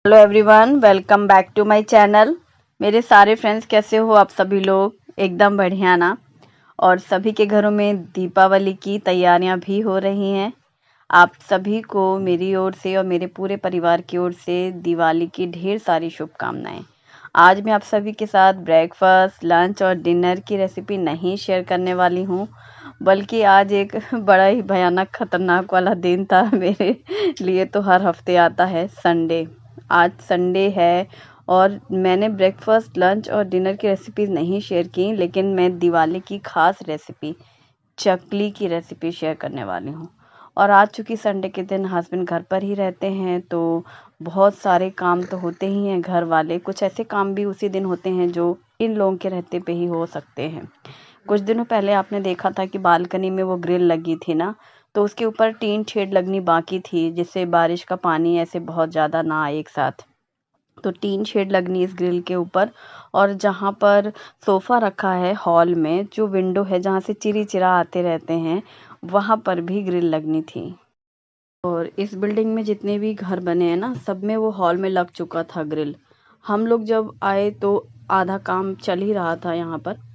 Hello everyone, welcome back to my channel. मेरे सारे friends कैसे हो आप सभी लोग? एकदम बढ़िया ना। और सभी के घरों में दीपावली की तैयारियां भी हो रही हैं। आप सभी को मेरी ओर से और मेरे पूरे परिवार की ओर से दिवाली की ढेर सारी शुभकामनाएं। आज मैं आप सभी के साथ ब्रेकफास्ट, लंच और डिनर की रेसिपी नहीं शेयर करने वाली हूँ, बल्कि आज एक बड़ा ही भयानक खतरनाक वाला दिन था मेरे लिए। तो हर हफ्ते आता है संडे। आज संडे है और मैंने ब्रेकफास्ट, लंच और डिनर की रेसिपीज नहीं शेयर की, लेकिन मैं दिवाली की खास रेसिपी चकली की रेसिपी शेयर करने वाली हूँ। और आज चूंकि संडे के दिन हस्बैंड घर पर ही रहते हैं, तो बहुत सारे काम तो होते ही हैं घर वाले। कुछ ऐसे काम भी उसी दिन होते हैं जो इन लोगों के रहते पे ही हो सकते हैं। कुछ दिनों पहले आपने देखा था कि बालकनी में वो ग्रिल लगी थी ना, तो उसके ऊपर टीन शेड लगनी बाकी थी, जिससे बारिश का पानी ऐसे बहुत ज़्यादा ना आए एक साथ। तो टीन शेड लगनी इस ग्रिल के ऊपर। और जहाँ पर सोफ़ा रखा है हॉल में, जो विंडो है जहाँ से चिरी चिरा आते रहते हैं, वहाँ पर भी ग्रिल लगनी थी। और इस बिल्डिंग में जितने भी घर बने हैं ना, सब में वो हॉल में लग चुका था ग्रिल। हम लोग जब आए तो आधा काम चल ही रहा था यहाँ पर।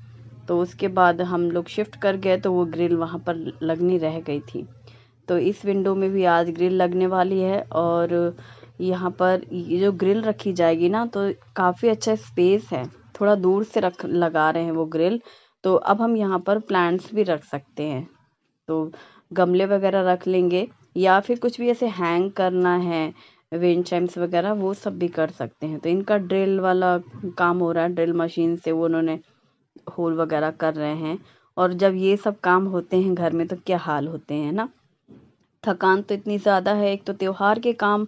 तो उसके बाद हम लोग शिफ्ट कर गए तो वो ग्रिल वहाँ पर लगनी रह गई थी। तो इस विंडो में भी आज ग्रिल लगने वाली है। और यहाँ पर ये जो ग्रिल रखी जाएगी ना, तो काफ़ी अच्छा स्पेस है। थोड़ा दूर से रख लगा रहे हैं वो ग्रिल। तो अब हम यहाँ पर प्लांट्स भी रख सकते हैं। तो गमले वगैरह रख लेंगे, या फिर कुछ भी ऐसे हैंग करना है, विंड चाइम्स वगैरह, वो सब भी कर सकते हैं। तो इनका ड्रिल वाला काम हो रहा है, ड्रिल मशीन से वो उन्होंने होल वगैरह कर रहे हैं। और जब ये सब काम होते हैं घर में तो क्या हाल होते हैं ना। थकान तो इतनी ज़्यादा है, एक तो त्योहार के काम,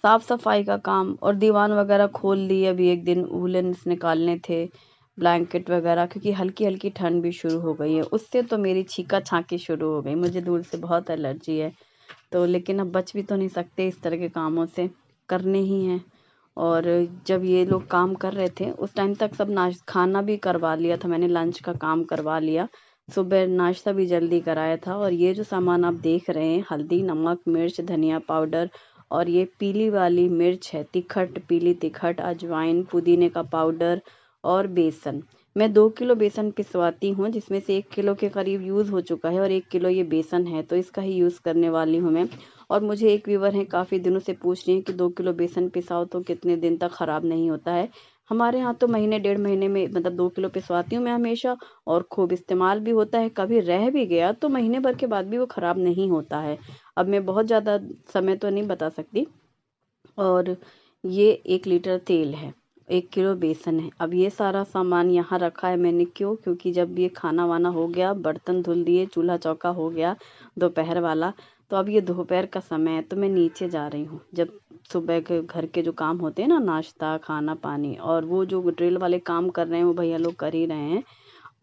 साफ सफाई का काम, और दीवान वगैरह खोल लिए। अभी एक दिन वूलन्स निकालने थे, ब्लैंकेट वगैरह, क्योंकि हल्की हल्की ठंड भी शुरू हो गई है। उससे तो मेरी छींका छांकी शुरू हो गई। मुझे धूल से बहुत एलर्जी है। तो लेकिन अब बच भी तो नहीं सकते, इस तरह के कामों से करने ही हैं। और जब ये लोग काम कर रहे थे उस टाइम तक सब खाना भी करवा लिया था मैंने, लंच का काम करवा लिया। सुबह नाश्ता भी जल्दी कराया था। और ये जो सामान आप देख रहे हैं, हल्दी, नमक, मिर्च, धनिया पाउडर, और ये पीली वाली मिर्च है, तिखट, पीली तिखट, अजवाइन, पुदीने का पाउडर और बेसन। मैं 2 किलो बेसन पिसवाती हूँ, जिसमें से 1 किलो के करीब यूज़ हो चुका है और 1 किलो ये बेसन है, तो इसका ही यूज़ करने वाली हूँ मैं। और मुझे एक व्यूवर हैं काफ़ी दिनों से पूछ रही हैं कि 2 किलो बेसन पिसाओ तो कितने दिन तक ख़राब नहीं होता है। हमारे यहाँ तो महीने डेढ़ महीने में, मतलब 2 किलो पिसवाती हूँ मैं हमेशा। और खूब इस्तेमाल भी होता है। कभी रह भी गया तो महीने भर के बाद भी वो ख़राब नहीं होता है। अब मैं बहुत ज़्यादा समय तो नहीं बता सकती। और ये 1 लीटर तेल है, 1 किलो बेसन है। अब ये सारा सामान यहाँ रखा है मैंने, क्यों? क्योंकि जब ये खाना वाना हो गया, बर्तन धुल दिए, चूल्हा चौका हो गया दोपहर वाला, तो अब ये दोपहर का समय है, तो मैं नीचे जा रही हूँ। जब सुबह के घर के जो काम होते हैं ना, नाश्ता, खाना, पानी, और वो जो ड्रिल वाले काम कर रहे हैं वो भैया लोग कर ही रहे हैं।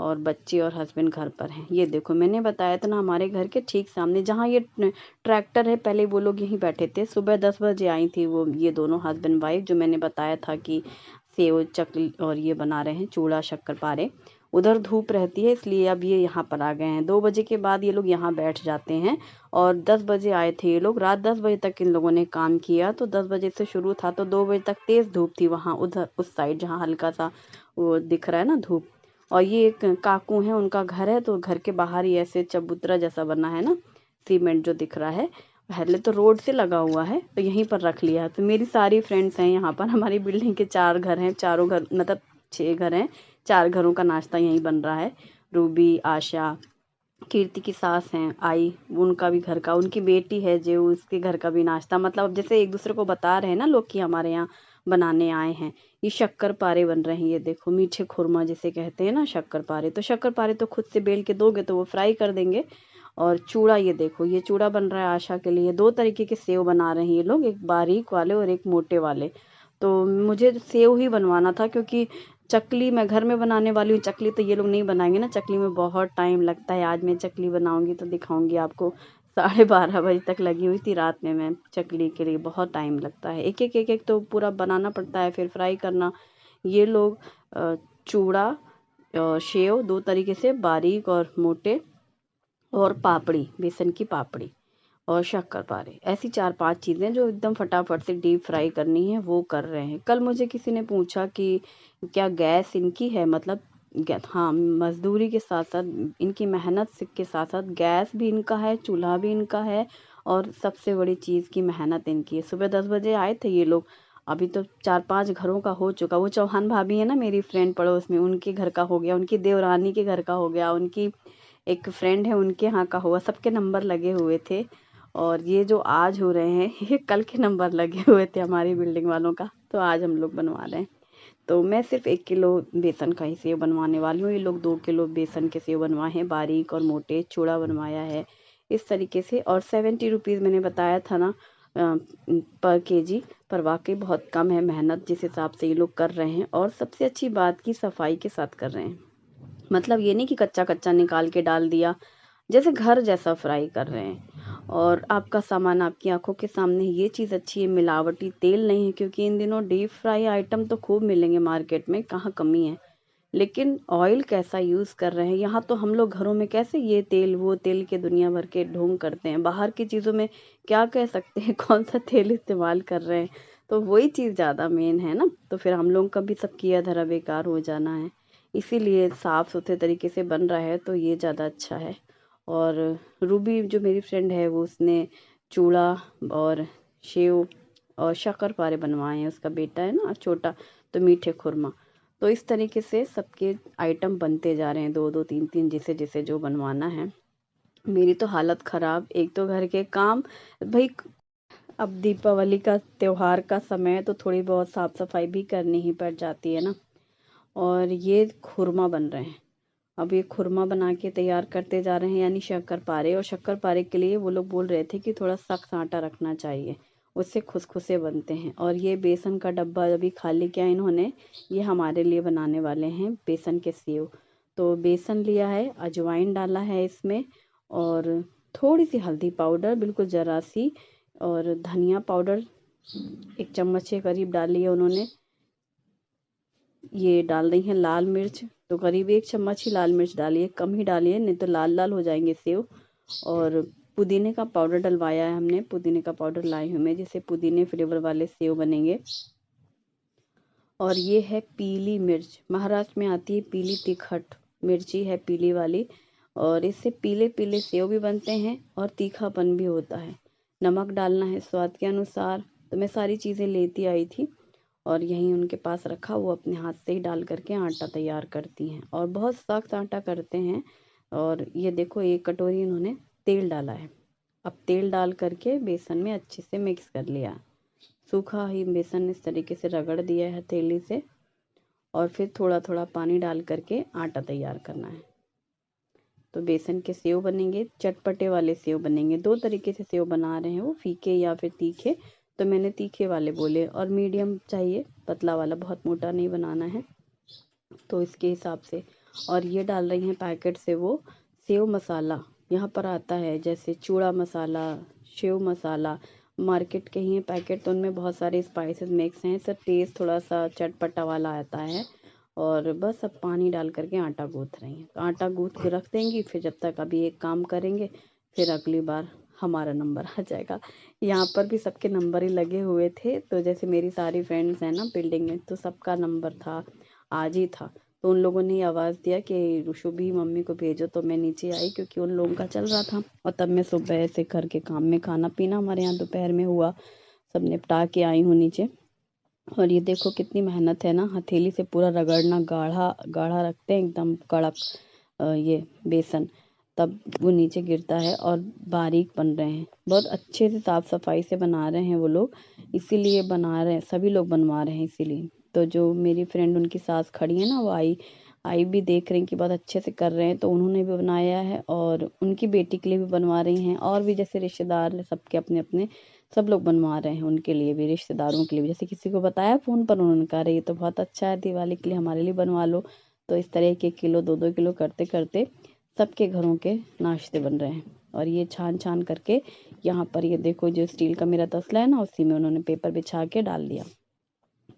और बच्चे और हस्बैंड घर पर हैं। ये देखो, मैंने बताया था ना, हमारे घर के ठीक सामने जहाँ ये ट्रैक्टर है, पहले वो लोग यहीं बैठे थे। सुबह 10 बजे आई थी वो, ये दोनों हस्बैंड वाइफ, जो मैंने बताया था कि सेव, चकली और ये बना रहे हैं, चूड़ा शक्करपारे। उधर धूप रहती है, इसलिए अब ये यहाँ पर आ गए हैं। 2 बजे के बाद ये लोग यहाँ बैठ जाते हैं। और 10 बजे आए थे ये लोग, रात 10 बजे तक इन लोगों ने काम किया। तो 10 बजे से शुरू था, तो 2 बजे तक तेज़ धूप थी वहाँ, उधर उस साइड जहाँ हल्का सा वो दिख रहा है ना, धूप। और ये एक काकू हैं, उनका घर है, तो घर के बाहर ही ऐसे चबूतरा जैसा बना है ना, सीमेंट जो दिख रहा है। पहले तो रोड से लगा हुआ है, तो यहीं पर रख लिया है। तो मेरी सारी फ्रेंड्स हैं यहाँ पर। हमारी बिल्डिंग के 4 घर हैं, चारों घर मतलब 6 घर हैं। 4 घरों का नाश्ता यहीं बन रहा है। रूबी, आशा, कीर्ति की सास हैं आई, उनका भी घर का, उनकी बेटी है जो, उसके घर का भी नाश्ता। मतलब अब जैसे एक दूसरे को बता रहे हैं ना लोग कि हमारे यहाँ बनाने आए हैं। ये शक्कर पारे बन रहे हैं, ये देखो, मीठे खुरमा जिसे कहते हैं ना, शक्कर पारे। तो शक्कर पारे तो खुद से बेल के दोगे तो वो फ्राई कर देंगे। और चूड़ा, ये देखो, ये चूड़ा बन रहा है आशा के लिए। 2 तरीके के सेव बना रहे हैं ये लोग, एक बारीक वाले और एक मोटे वाले। तो मुझे सेव ही बनवाना था, क्योंकि चकली मैं घर में बनाने वाली हूँ। चकली तो ये लोग नहीं बनाएंगे ना, चकली में बहुत टाइम लगता है। आज मैं चकली बनाऊंगी तो दिखाऊंगी आपको। 12:30 बजे तक लगी हुई थी रात में मैं चकली के लिए। बहुत टाइम लगता है, एक एक एक एक तो पूरा बनाना पड़ता है, फिर फ्राई करना। ये लोग चूड़ा, सेव, 2 तरीके से, बारीक और मोटे, और पापड़ी, बेसन की पापड़ी, और शक्करपारे, ऐसी 4-5 चीज़ें जो एकदम फटाफट से डीप फ्राई करनी है वो कर रहे हैं। कल मुझे किसी ने पूछा कि क्या गैस इनकी है, मतलब हाँ, मजदूरी के साथ साथ इनकी मेहनत के साथ साथ गैस भी इनका है, चूल्हा भी इनका है, और सबसे बड़ी चीज़ की मेहनत इनकी है। सुबह 10 बजे आए थे ये लोग, अभी तो 4-5 घरों का हो चुका। वो चौहान भाभी है ना मेरी फ्रेंड पड़ोस में, उनके घर का हो गया, उनकी देवरानी के घर का हो गया, उनकी एक फ्रेंड है उनके यहाँ का हुआ, सबके नंबर लगे हुए थे। और ये जो आज हो रहे हैं ये कल के नंबर लगे हुए थे हमारी बिल्डिंग वालों का, तो आज हम लोग बनवा रहे हैं। तो मैं सिर्फ 1 किलो बेसन का ही सेव बनवाने वाली हूँ। ये लोग 2 किलो बेसन के सेव बनवाए हैं, बारीक और मोटे चूड़ा बनवाया है इस तरीके से। और 70 रुपीज़ मैंने बताया था ना पर केजी, पर वाकई बहुत कम है मेहनत जिस हिसाब से ये लोग कर रहे हैं। और सबसे अच्छी बात की सफाई के साथ कर रहे हैं, मतलब ये नहीं कि कच्चा कच्चा निकाल के डाल दिया, जैसे घर जैसा फ्राई कर रहे हैं। और आपका सामान आपकी आंखों के सामने, ये चीज़ अच्छी है, मिलावटी तेल नहीं है, क्योंकि इन दिनों डीप फ्राई आइटम तो खूब मिलेंगे मार्केट में, कहाँ कमी है। लेकिन ऑयल कैसा यूज़ कर रहे हैं, यहाँ तो हम लोग घरों में कैसे ये तेल वो तेल के दुनिया भर के ढोंग करते हैं, बाहर की चीज़ों में क्या कह सकते हैं कौन सा तेल इस्तेमाल कर रहे हैं। तो वही चीज़ ज़्यादा मेन है ना, तो फिर हम लोग का भी सब किया धरा बेकार हो जाना है। इसीलिए साफ़ सुथरे तरीके से बन रहा है तो ये ज़्यादा अच्छा है। और रूबी जो मेरी फ्रेंड है वो उसने चूड़ा और सेव और शक्करपारे बनवाए हैं, उसका बेटा है ना छोटा, तो मीठे खुरमा। तो इस तरीके से सबके आइटम बनते जा रहे हैं, 2-2 3-3 जिसे जिसे जो बनवाना है। मेरी तो हालत ख़राब, एक तो घर के काम भाई, अब दीपावली का त्योहार का समय है तो थोड़ी बहुत साफ सफाई भी करनी ही पड़ जाती है ना। और ये खुरमा बन रहे हैं, अब ये खुरमा बना के तैयार करते जा रहे हैं, यानी शक्करपारे। और शक्करपारे के लिए वो लोग बोल रहे थे कि थोड़ा सख्त आटा रखना चाहिए, उससे खुसखुसे बनते हैं। और ये बेसन का डब्बा अभी खाली किया इन्होंने, ये हमारे लिए बनाने वाले हैं बेसन के सेव। तो बेसन लिया है, अजवाइन डाला है इसमें, और थोड़ी सी हल्दी पाउडर बिल्कुल ज़रा सी, और धनिया पाउडर 1 चम्मच के करीब डाली है उन्होंने। ये डाल रही हैं लाल मिर्च, तो करीब 1 चम्मच ही लाल मिर्च डालिए, कम ही डालिए नहीं तो लाल लाल हो जाएंगे सेव। और पुदीने का पाउडर डलवाया है हमने, पुदीने का पाउडर लाई हूँ मैं, जिससे पुदीने फ्लेवर वाले सेव बनेंगे। और ये है पीली मिर्च, महाराष्ट्र में आती है पीली तिखट मिर्ची है पीली वाली, और इससे पीले पीले सेव भी बनते हैं और तीखापन भी होता है। नमक डालना है स्वाद के अनुसार। तो मैं सारी चीज़ें लेती आई थी और यहीं उनके पास रखा, वो अपने हाथ से ही डाल करके आटा तैयार करती हैं और बहुत सख्त आटा करते हैं। और ये देखो 1 कटोरी इन्होंने तेल डाला है। अब तेल डाल करके बेसन में अच्छे से मिक्स कर लिया, सूखा ही बेसन इस तरीके से रगड़ दिया है हथेली से, और फिर थोड़ा थोड़ा पानी डाल करके आटा तैयार करना है। तो बेसन के सेव बनेंगे, चटपटे वाले सेव बनेंगे। 2 तरीके से सेव बना रहे हैं, वो फीके या फिर तीखे, तो मैंने तीखे वाले बोले। और मीडियम चाहिए, पतला वाला, बहुत मोटा नहीं बनाना है, तो इसके हिसाब से। और ये डाल रही हैं पैकेट से वो सेव मसाला, यहाँ पर आता है जैसे चूड़ा मसाला, सेव मसाला, मार्केट के ही हैं पैकेट, तो उनमें बहुत सारे स्पाइसेस मिक्स हैं, सब टेस्ट थोड़ा सा चटपटा वाला आता है। और बस अब पानी डाल करके आटा गूँथ रही हैं, तो आटा गूँथ के रख देंगी, फिर जब तक अभी एक काम करेंगे, फिर अगली बार हमारा नंबर आ जाएगा। यहाँ पर भी सबके नंबर ही लगे हुए थे, तो जैसे मेरी सारी फ्रेंड्स हैं ना बिल्डिंग में, तो सबका नंबर था, आज ही था। तो उन लोगों ने आवाज़ दिया कि शुभी मम्मी को भेजो, तो मैं नीचे आई क्योंकि उन लोगों का चल रहा था। और तब मैं सुबह से घर के काम में, खाना पीना हमारे यहाँ दोपहर में हुआ, सब निपटा के आई हूँ नीचे। और ये देखो कितनी मेहनत है ना, हथेली से पूरा रगड़ना, गाढ़ा गाढ़ा रखते हैं एकदम कड़क ये बेसन, तब वो नीचे गिरता है। और बारीक बन रहे हैं, बहुत अच्छे से साफ सफाई से बना रहे हैं वो लोग, इसीलिए बना रहे हैं, सभी लोग बनवा रहे हैं इसीलिए। तो जो मेरी फ्रेंड उनकी सास खड़ी है ना, वो आई आई भी देख रही कि बहुत अच्छे से कर रहे हैं, तो उन्होंने भी बनाया है और उनकी बेटी के लिए भी बनवा रही हैं। और भी जैसे रिश्तेदार सबके अपने अपने, सब लोग बनवा रहे हैं उनके लिए भी, रिश्तेदारों के लिए भी। जैसे किसी को बताया फ़ोन पर, उन्होंने कहा ये तो बहुत अच्छा है, दिवाली के लिए हमारे लिए बनवा लो। तो इस तरह के किलो 2-2 किलो करते करते सबके घरों के नाश्ते बन रहे हैं। और ये छान छान करके यहाँ पर, ये देखो जो स्टील का मेरा तसला है ना, उसी में उन्होंने पेपर बिछा के डाल दिया,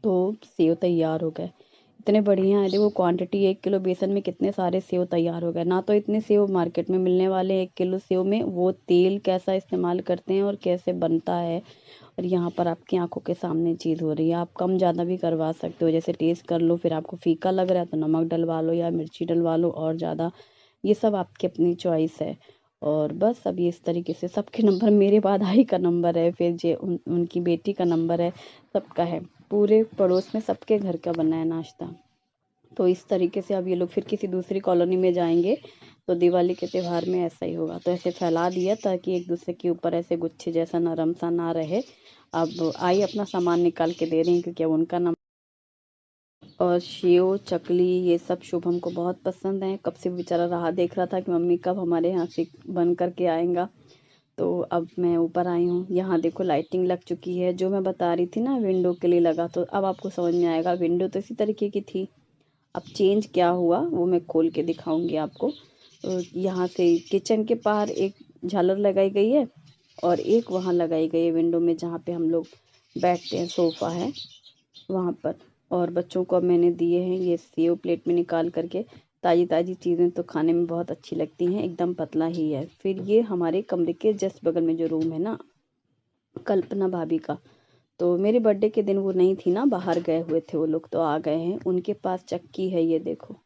तो सेव तैयार हो गए। इतने बढ़िया है। देखो क्वांटिटी, 1 किलो बेसन में कितने सारे सेव तैयार हो गए। ना तो इतने सेव मार्केट में मिलने वाले 1 किलो सेव में, वो तेल कैसा इस्तेमाल करते हैं और कैसे बनता है। और यहाँ पर आपकी आंखों के सामने चीज़ हो रही है। आप कम ज़्यादा भी करवा सकते हो, जैसे टेस्ट कर लो, फिर आपको फीका लग रहा है तो नमक डलवा लो या मिर्ची डलवा लो और ज़्यादा। ये सब आपकी अपनी चॉइस है। और बस अब ये इस तरीके से सबके नंबर, मेरे बाद आई का नंबर है, फिर जे उनकी बेटी का नंबर है, सबका है। पूरे पड़ोस में सबके घर का बना है नाश्ता। तो इस तरीके से अब ये लोग फिर किसी दूसरी कॉलोनी में जाएंगे तो दिवाली के त्योहार में ऐसा ही होगा। तो ऐसे फैला दिया ताकि एक दूसरे के ऊपर ऐसे गुच्छे जैसा नरम सा ना रहे। अब आई अपना सामान निकाल के दे रही हैं क्योंकि अब उनका नंबर। और सेव चकली ये सब शुभम को बहुत पसंद है। कब से बेचारा राह देख रहा था कि मम्मी कब हमारे यहाँ से बन करके आएगा। तो अब मैं ऊपर आई हूँ। यहाँ देखो लाइटिंग लग चुकी है, जो मैं बता रही थी ना विंडो के लिए लगा, तो अब आपको समझ में आएगा। विंडो तो इसी तरीके की थी, अब चेंज क्या हुआ वो मैं खोल के दिखाऊंगी आपको। तो यहाँ से किचन के बाहर एक झालर लगाई गई है और एक वहाँ लगाई गई है विंडो में, जहाँ पे हम लोग बैठते हैं, सोफा है वहाँ पर। और बच्चों को अब मैंने दिए हैं ये सेव प्लेट में निकाल करके। ताज़ी ताज़ी चीज़ें तो खाने में बहुत अच्छी लगती हैं, एकदम पतला ही है। फिर ये हमारे कमरे के जस्ट बगल में जो रूम है ना, कल्पना भाभी का, तो मेरे बर्थडे के दिन वो नहीं थी ना, बाहर गए हुए थे वो लोग, तो आ गए हैं। उनके पास चक्की है, ये देखो।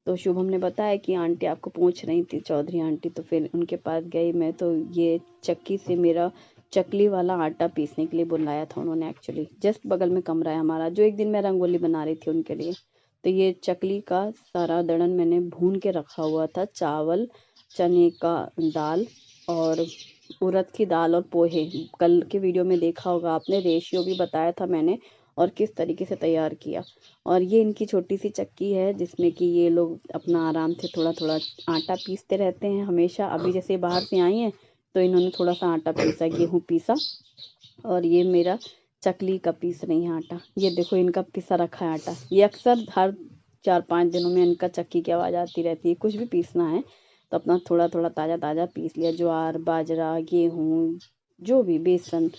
तो शुभम ने बताया कि आंटी आपको पूछ रही थी, चौधरी आंटी, तो फिर उनके पास गई मैं। तो ये चक्की से मेरा चकली वाला आटा पीसने के लिए बुलाया था उन्होंने। एक्चुअली जस्ट बगल में कमरा है हमारा, जो एक दिन मैं रंगोली बना रही थी उनके लिए। तो ये चकली का सारा दड़न मैंने भून के रखा हुआ था। चावल, चने का दाल और उड़द की दाल और पोहे। कल के वीडियो में देखा होगा आपने, रेशियो भी बताया था मैंने और किस तरीके से तैयार किया। और ये इनकी छोटी सी चक्की है जिसमें कि ये लोग अपना आराम से थोड़ा थोड़ा आटा पीसते रहते हैं हमेशा। अभी जैसे बाहर से आई हैं तो इन्होंने थोड़ा सा आटा पीसा, गेहूँ पीसा। और ये मेरा चकली का पीस रही है आटा। ये देखो इनका पिसा रखा है आटा। ये अक्सर हर 4-5 दिनों में इनका चक्की की आवाज़ आती रहती है। कुछ भी पीसना है तो अपना थोड़ा थोड़ा ताज़ा ताज़ा पीस लिया, ज्वार बाजरा गेहूँ जो भी, बेसन।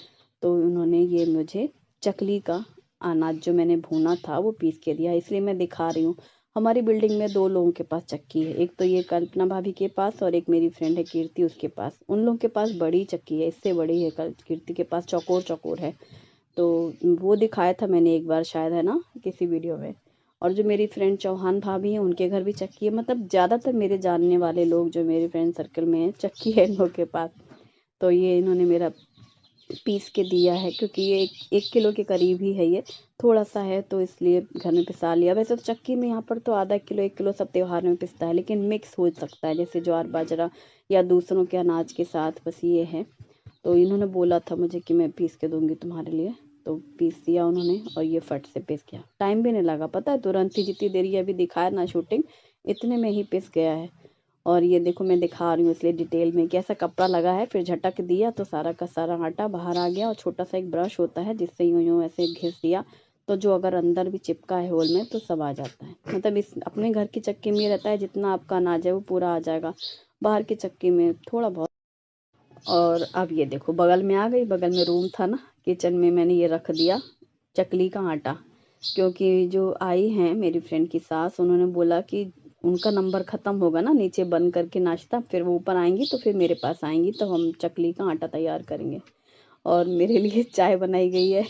तो उन्होंने ये मुझे चकली का अनाज जो मैंने भूना था वो पीस के दिया, इसलिए मैं दिखा रही हूँ। हमारी बिल्डिंग में 2 लोगों के पास चक्की है, एक तो ये कल्पना भाभी के पास और एक मेरी फ्रेंड है कीर्ति, उसके पास। उन लोगों के पास बड़ी चक्की है, इससे बड़ी है। कीर्ति के पास चौकोर चौकोर है। तो वो दिखाया था मैंने एक बार शायद, है ना, किसी वीडियो में। और जो मेरी फ्रेंड चौहान भाभी हैं उनके घर भी चक्की है। मतलब ज़्यादातर मेरे जानने वाले लोग जो मेरे फ्रेंड सर्कल में हैं, चक्की है इन लोग के पास। तो ये इन्होंने मेरा पीस के दिया है क्योंकि ये 1 किलो के करीब ही है। ये थोड़ा सा है तो इसलिए घर में पिसा लिया। वैसे तो चक्की में यहाँ पर तो आधा किलो 1 किलो सब त्योहार में पिसता है, लेकिन मिक्स हो सकता है जैसे ज्वार बाजरा या दूसरों के अनाज के साथ, बस ये है। तो इन्होंने बोला था मुझे कि मैं पीस के दूंगी तुम्हारे लिए, तो पीस दिया उन्होंने और ये फट से पिस गया। टाइम भी नहीं लगा, पता है, तुरंत ही। जितनी देर ये अभी दिखाया ना शूटिंग, इतने में ही पिस गया है। और ये देखो मैं दिखा रही हूँ इसलिए डिटेल में कि ऐसा कपड़ा लगा है, फिर झटक दिया तो सारा का सारा आटा बाहर आ गया। और छोटा सा एक ब्रश होता है जिससे यूं यूं ऐसे घिस दिया, तो जो अगर अंदर भी चिपका है होल में तो सब आ जाता है। मतलब इस अपने घर की चक्की में ये रहता है जितना आपका अनाज है वो पूरा आ जाएगा, बाहर की चक्की में थोड़ा बहुत। और अब ये देखो बगल में आ गई, बगल में रूम था ना किचन में, मैंने ये रख दिया चकली का आटा। क्योंकि जो आई हैं मेरी फ्रेंड की सास, उन्होंने बोला कि उनका नंबर ख़त्म होगा ना नीचे बन करके नाश्ता, फिर वो ऊपर आएंगी तो फिर मेरे पास आएंगी तो हम चकली का आटा तैयार करेंगे। और मेरे लिए चाय बनाई गई है।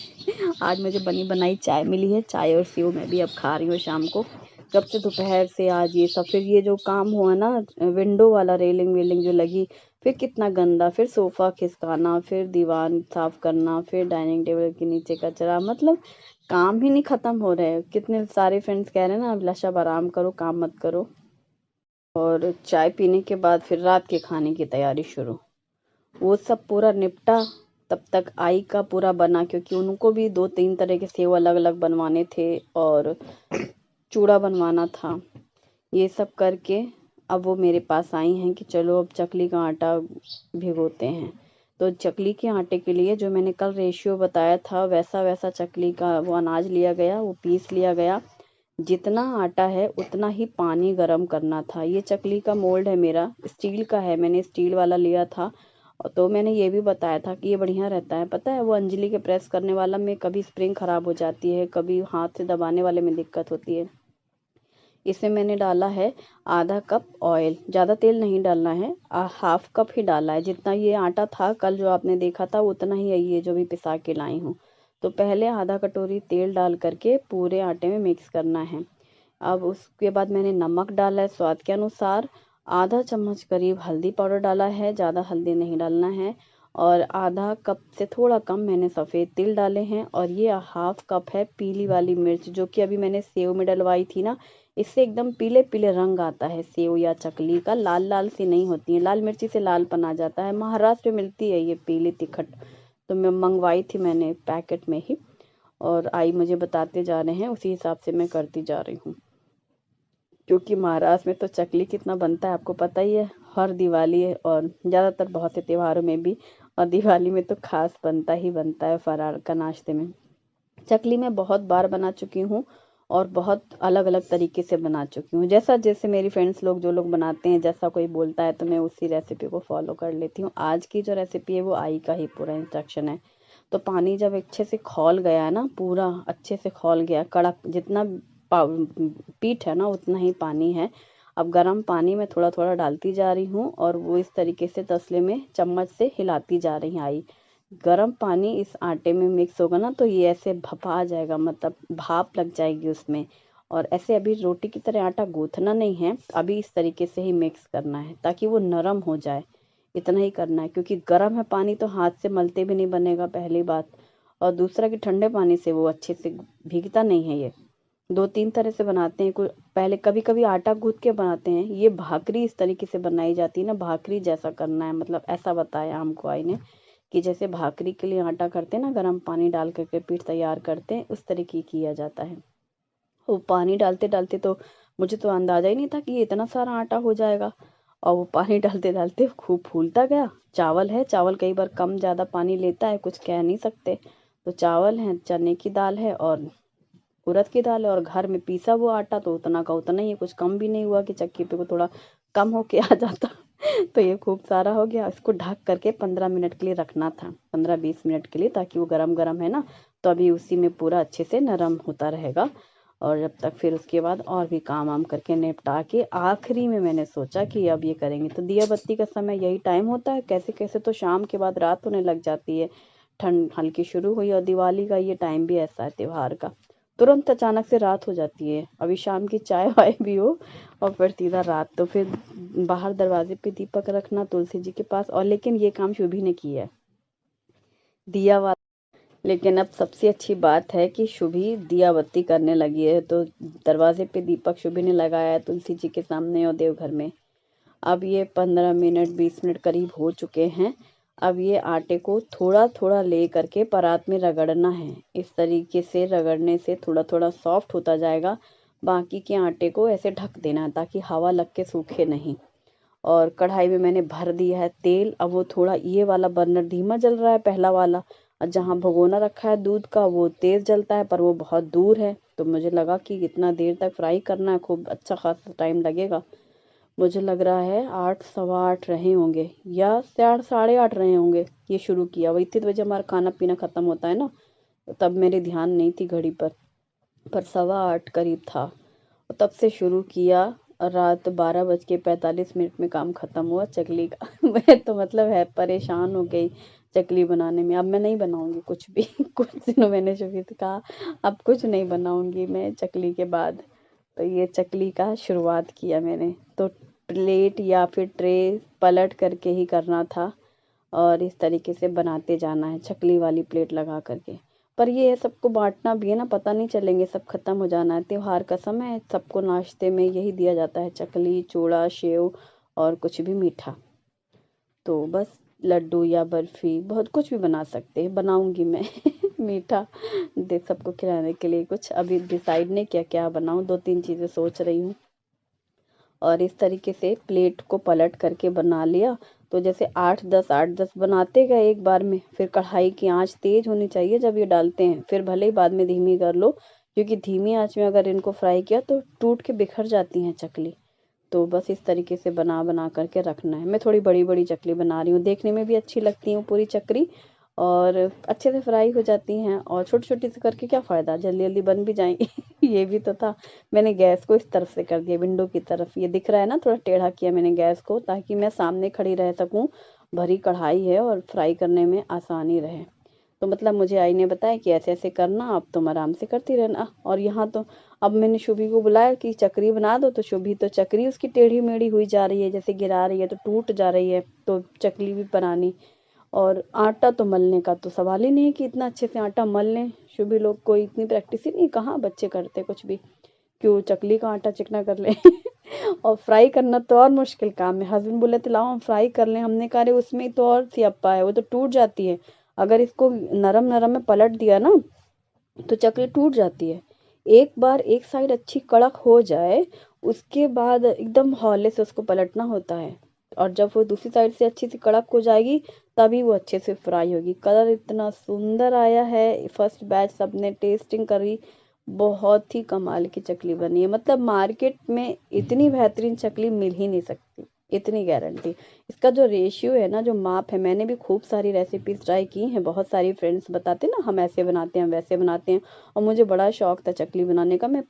आज मुझे बनी बनाई चाय मिली है, चाय और सेव मैं भी अब खा रही हूँ शाम को। कब से दोपहर से आज ये सब, फिर ये जो काम हुआ ना, विंडो वाला रेलिंग वेलिंग जो लगी, फिर कितना गंदा, फिर सोफ़ा खिसकाना, फिर दीवार साफ करना, फिर डाइनिंग टेबल के नीचे कचरा। मतलब काम ही नहीं ख़त्म हो रहे। कितने सारे फ्रेंड्स कह रहे हैं ना अभिलाषा अब आराम करो, काम मत करो। और चाय पीने के बाद फिर रात के खाने की तैयारी शुरू। वो सब पूरा निपटा, तब तक आई का पूरा बना, क्योंकि उनको भी 2-3 तरह के सेव अलग अलग बनवाने थे और चूड़ा बनवाना था। ये सब करके अब वो मेरे पास आई हैं कि चलो अब चकली का आटा भिगोते हैं। तो चकली के आटे के लिए जो मैंने कल रेशियो बताया था वैसा वैसा चकली का वो अनाज लिया गया, वो पीस लिया गया। जितना आटा है उतना ही पानी गरम करना था। ये चकली का मोल्ड है मेरा, स्टील का है, मैंने स्टील वाला लिया था। और तो मैंने ये भी बताया था कि ये बढ़िया रहता है। पता है वो अंजलि के प्रेस करने वाला में कभी स्प्रिंग खराब हो जाती है, कभी हाथ से दबाने वाले में दिक्कत होती है। इसमें मैंने डाला है आधा कप ऑयल, ज़्यादा तेल नहीं डालना है, हाफ कप ही डाला है। जितना ये आटा था कल जो आपने देखा था उतना ही है ये जो भी पिसा के लाई हूँ। तो पहले आधा कटोरी तेल डाल करके पूरे आटे में मिक्स करना है। अब उसके बाद मैंने नमक डाला है स्वाद के अनुसार, आधा चम्मच करीब हल्दी पाउडर डाला है, ज़्यादा हल्दी नहीं डालना है, और आधा कप से थोड़ा कम मैंने सफ़ेद तिल डाले हैं, और ये हाफ कप है पीली वाली मिर्च जो कि अभी मैंने सेव में डलवाई थी ना, इससे एकदम पीले पीले रंग आता है सेव या चकली का, लाल लाल सी नहीं होती है, लाल मिर्ची से लालपन आ जाता है। महाराष्ट्र में मिलती है ये पीली तिखट, तो मैं मंगवाई थी मैंने पैकेट में ही, और आई मुझे बताते जा रहे हैं उसी हिसाब से मैं करती जा रही हूँ। क्योंकि महाराष्ट्र में तो चकली कितना बनता है आपको पता ही है, हर दिवाली है और ज़्यादातर बहुत से त्योहारों में भी, और दिवाली में तो खास बनता ही बनता है फरार का नाश्ते में। चकली मैं बहुत बार बना चुकी हूँ और बहुत अलग अलग तरीके से बना चुकी हूँ, जैसा जैसे मेरी फ्रेंड्स लोग जो लोग बनाते हैं जैसा कोई बोलता है तो मैं उसी रेसिपी को फॉलो कर लेती हूँ। आज की जो रेसिपी है वो आई का ही पूरा इंस्ट्रक्शन है। तो पानी जब अच्छे से खौल गया है ना, पूरा अच्छे से खौल गया, कड़क जितना पीठ है ना उतना ही पानी है। अब गर्म पानी में थोड़ा थोड़ा डालती जा रही हूँ और वो इस तरीके से तसले में चम्मच से हिलाती जा रही आई। गर्म पानी इस आटे में मिक्स होगा ना तो ये ऐसे भपा जाएगा, मतलब भाप लग जाएगी उसमें। और ऐसे अभी रोटी की तरह आटा गूंथना नहीं है, अभी इस तरीके से ही मिक्स करना है ताकि वो नरम हो जाए। इतना ही करना है क्योंकि गर्म है पानी तो हाथ से मलते भी नहीं बनेगा पहली बात, और दूसरा कि ठंडे पानी से वो अच्छे से भीगता नहीं है। ये दो तीन तरह से बनाते हैं, कोई पहले कभी कभी आटा गूंथ के बनाते हैं, ये भाकरी इस तरीके से बनाई जाती है ना, भाकरी जैसा करना है, मतलब ऐसा बताया हमको आई ने कि जैसे भाकरी के लिए आटा करते हैं ना, गर्म पानी डाल करके पीठ तैयार करते हैं उस तरीके किया जाता है। वो पानी डालते डालते तो मुझे तो अंदाजा ही नहीं था कि ये इतना सारा आटा हो जाएगा, और वो पानी डालते डालते खूब फूलता गया। चावल है, चावल कई बार कम ज़्यादा पानी लेता है, कुछ कह नहीं सकते। तो चावल है, चने की दाल है और उड़द की दाल है, और घर में पीसा हुआ आटा तो उतना का उतना ही है, कुछ कम भी नहीं हुआ कि चक्की पे को थोड़ा कम होके आ जाता। तो ये खूब सारा हो गया। इसको ढक करके 15 मिनट के लिए रखना था, 15-20 मिनट के लिए, ताकि वो गरम गरम है ना तो अभी उसी में पूरा अच्छे से नरम होता रहेगा। और जब तक फिर उसके बाद और भी काम वाम करके निपटा के आखिरी में मैंने सोचा कि अब ये करेंगे। तो दिया बत्ती का समय यही टाइम होता है, कैसे कैसे तो शाम के बाद रात होने लग जाती है, ठंड हल्की शुरू हुई, और दिवाली का ये टाइम भी ऐसा है त्योहार का, तुरंत अचानक से रात हो जाती है। अभी शाम की चाय वाय भी हो और फिर सीधा रात। तो फिर बाहर दरवाजे पे दीपक रखना तुलसी जी के पास, और लेकिन ये काम शुभी ने किया है, दिया वाला। लेकिन अब सबसे अच्छी बात है कि शुभी दिया बत्ती करने लगी है, तो दरवाजे पे दीपक शुभी ने लगाया है तुलसी जी के सामने और देवघर में। अब ये 15 मिनट 20 मिनट करीब हो चुके हैं। अब ये आटे को थोड़ा थोड़ा ले करके परात में रगड़ना है, इस तरीके से रगड़ने से थोड़ा थोड़ा सॉफ्ट होता जाएगा। बाकी के आटे को ऐसे ढक देना है ताकि हवा लग के सूखे नहीं। और कढ़ाई में मैंने भर दिया है तेल। अब वो थोड़ा, ये वाला बर्नर धीमा जल रहा है पहला वाला, और जहाँ भगोना रखा है दूध का वो तेज़ जलता है, पर वो बहुत दूर है। तो मुझे लगा कि इतना देर तक फ्राई करना है, खूब अच्छा खासा टाइम लगेगा। मुझे लग रहा है 8 सवा 8 रहे होंगे या 8 साढ़े 8 रहे होंगे। ये शुरू किया वही इतने बजे हमारा खाना पीना ख़त्म होता है ना, तो तब मेरे ध्यान नहीं थी घड़ी पर सवा 8 करीब था, और तब से शुरू किया और रात 12:45 में काम ख़त्म हुआ चकली का। मैं तो मतलब है परेशान हो गई चकली बनाने में। अब मैं नहीं बनाऊंगी कुछ भी। कुछ दिनों मैंने शुभी से कहा अब कुछ नहीं बनाऊंगी मैं चकली के बाद। तो ये चकली का शुरुआत किया मैंने, तो प्लेट या फिर ट्रे पलट करके ही करना था, और इस तरीके से बनाते जाना है चकली वाली प्लेट लगा करके। पर ये है सबको बांटना भी है ना, पता नहीं चलेंगे सब खत्म हो जाना है। त्योहार का समय है, सबको नाश्ते में यही दिया जाता है, चकली चूड़ा सेव और कुछ भी मीठा। तो बस लड्डू या बर्फी बहुत कुछ भी बना सकते हैं, बनाऊंगी मैं। मीठा दे सबको खिलाने के लिए। कुछ अभी डिसाइड नहीं किया क्या बनाऊं, 2-3 चीज़ें सोच रही हूँ। और इस तरीके से प्लेट को पलट करके बना लिया। तो जैसे 8-10 बनाते गए एक बार में। फिर कढ़ाई की आंच तेज होनी चाहिए जब ये डालते हैं, फिर भले ही बाद में धीमी कर लो, क्योंकि धीमी आंच में अगर इनको फ्राई किया तो टूट के बिखर जाती हैं चकली। तो बस इस तरीके से बना बना करके रखना है। मैं थोड़ी बड़ी बड़ी चकली बना रही हूँ, देखने में भी अच्छी लगती हूँ पूरी चक्री, और अच्छे से फ्राई हो जाती हैं। और छोटी छोटी से करके क्या फ़ायदा, जल्दी जल्दी बन भी जाएंगी। ये भी तो था। मैंने गैस को इस तरफ से कर दिया, विंडो की तरफ, ये दिख रहा है ना, थोड़ा टेढ़ा किया मैंने गैस को, ताकि मैं सामने खड़ी रह सकूं। भरी कढ़ाई है और फ्राई करने में आसानी रहे। तो मतलब मुझे आई ने बताया कि ऐसे ऐसे करना, अब तुम आराम से करती रहना। और यहाँ तो अब मैंने शुभी को बुलाया कि चक्री बना दो, तो शुभी तो चक्री उसकी टेढ़ी मेढ़ी हुई जा रही है, जैसे गिरा रही है तो टूट जा रही है, तो चकली भी बनानी। और आटा तो मलने का तो सवाल ही नहीं है कि इतना अच्छे से आटा मल लें। शुभी लोग को इतनी प्रैक्टिस ही नहीं, कहाँ बच्चे करते कुछ भी, क्यों चकली का आटा चिकना कर ले। और फ्राई करना तो और मुश्किल काम है। हस्बैंड बोले थे लाओ हम फ्राई कर लें, हमने कहा उसमें तो और सियप्पा है, वो तो टूट जाती है। अगर इसको नरम नरम में पलट दिया ना तो चकली टूट जाती है। एक बार एक साइड अच्छी कड़क हो जाए, उसके बाद एकदम हौले से उसको पलटना होता है। और जब वो दूसरी साइड से अच्छी सी कड़क हो जाएगी, तभी वो अच्छे से फ्राई होगी। कलर इतना सुंदर आया है। फर्स्ट बैच सबने टेस्टिंग करी, बहुत ही कमाल की चकली बनी है। मतलब मार्केट में इतनी बेहतरीन चकली मिल ही नहीं सकती, इतनी गारंटी। इसका जो रेशियो है ना, जो माप है, मैंने भी खूब सारी रेसिपीज ट्राई की हैं। बहुत सारी फ्रेंड्स बताते ना हम ऐसे बनाते हैं वैसे बनाते हैं, और मुझे बड़ा शौक था चकली बनाने का। मैं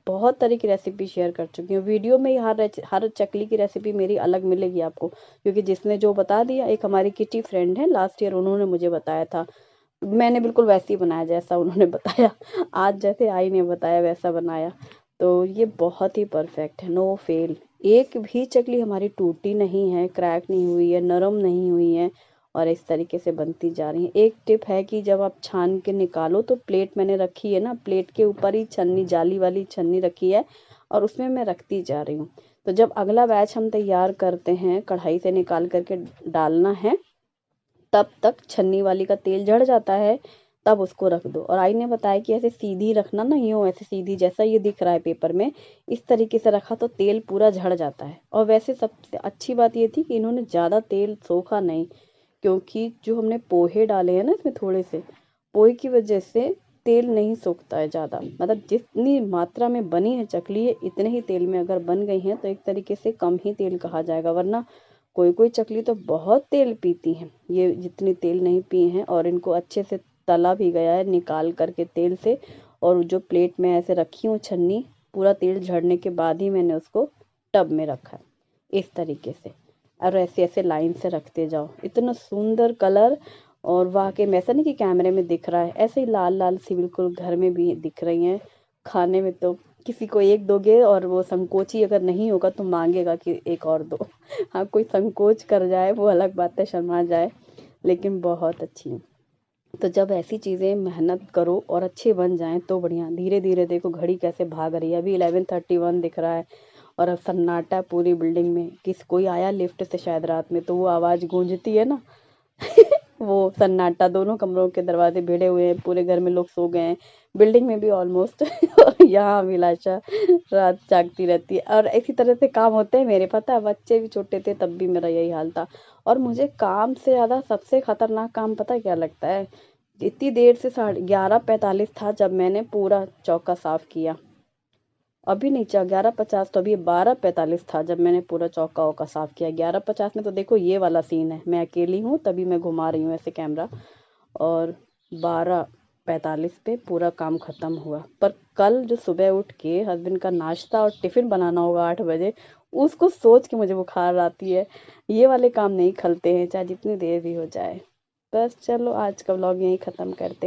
बहुत तरह की रेसिपी शेयर कर चुकी हूँ वीडियो में। हर चकली की रेसिपी मेरी अलग मिलेगी आपको, क्योंकि जिसने जो बता दिया, एक हमारी किटी फ्रेंड है लास्ट ईयर, उन्होंने मुझे बताया था, मैंने बिल्कुल वैसे ही बनाया जैसा उन्होंने बताया। आज जैसे आई ने बताया वैसा बनाया। तो ये बहुत ही परफेक्ट है, नो फेल। एक भी चकली हमारी टूटी नहीं है, क्रैक नहीं हुई है, नरम नहीं हुई है, और इस तरीके से बनती जा रही है। एक टिप है कि जब आप छान के निकालो, तो प्लेट मैंने रखी है ना, प्लेट के ऊपर ही छन्नी, जाली वाली छन्नी रखी है, और उसमें मैं रखती जा रही हूँ। तो जब अगला बैच हम तैयार करते हैं, कढ़ाई से निकाल करके डालना है, तब तक छन्नी वाली का तेल झड़ जाता है, तब उसको रख दो। और आई ने बताया कि ऐसे सीधी रखना, ना यूं ऐसे सीधी जैसा ये दिख रहा है पेपर में, इस तरीके से रखा तो तेल पूरा झड़ जाता है। और वैसे सबसे अच्छी बात ये थी कि इन्होंने ज़्यादा तेल सोखा नहीं, क्योंकि जो हमने पोहे डाले हैं ना इसमें, थोड़े से पोहे की वजह से तेल नहीं सोखता है ज़्यादा। मतलब जितनी मात्रा में बनी है चकली, ये इतने ही तेल में अगर बन गई हैं तो एक तरीके से कम ही तेल कहा जाएगा। वरना कोई कोई चकली तो बहुत तेल पीती हैं, ये जितनी तेल नहीं पी हैं। और इनको अच्छे से तला भी गया है निकाल करके तेल से। और जो प्लेट में ऐसे रखी हूँ छन्नी, पूरा तेल झड़ने के बाद ही मैंने उसको टब में रखा है, इस तरीके से। और ऐसे ऐसे लाइन से रखते जाओ, इतना सुंदर कलर। और वाकई में ऐसा नहीं कि कैमरे में दिख रहा है, ऐसे ही लाल लाल सी बिल्कुल घर में भी दिख रही हैं। खाने में तो किसी को एक दोगे, और वो संकोची अगर नहीं होगा तो मांगेगा कि एक और दो। हाँ, कोई संकोच कर जाए वो अलग बात है, शर्मा जाए, लेकिन बहुत अच्छी है। तो जब ऐसी चीज़ें मेहनत करो और अच्छे बन जाएं तो बढ़िया। धीरे धीरे देखो घड़ी कैसे भाग रही है, अभी 11:31 दिख रहा है, और अब सन्नाटा पूरी बिल्डिंग में। कोई आया लिफ्ट से शायद रात में, तो वो आवाज़ गूंजती है ना। वो सन्नाटा, दोनों कमरों के दरवाजे भिड़े हुए हैं, पूरे घर में लोग सो गए हैं, बिल्डिंग में भी ऑलमोस्ट। और यहाँ अभिलाषा रात जागती रहती है। और इसी तरह से काम होते हैं मेरे, पता है, बच्चे भी छोटे थे तब भी मेरा यही हाल था। और मुझे काम से ज़्यादा सबसे खतरनाक काम पता है क्या लगता है? इतनी देर से 11:45 था जब मैंने पूरा चौका साफ किया। अभी नहीं, 11:50 तो, अभी 12:45 था जब मैंने पूरा चौका वौका साफ किया। 11:50 में तो देखो ये वाला सीन है, मैं अकेली हूँ तभी मैं घुमा रही हूँ ऐसे कैमरा। और 12:45 पे पूरा काम खत्म हुआ। पर कल जो सुबह उठ के हस्बैंड का नाश्ता और टिफिन बनाना होगा 8 बजे, उसको सोच के मुझे बुखार आती है। ये वाले काम नहीं खलते हैं, चाहे जितनी देर भी हो जाए। बस चलो, आज का व्लॉग यहीं ख़त्म करते हैं।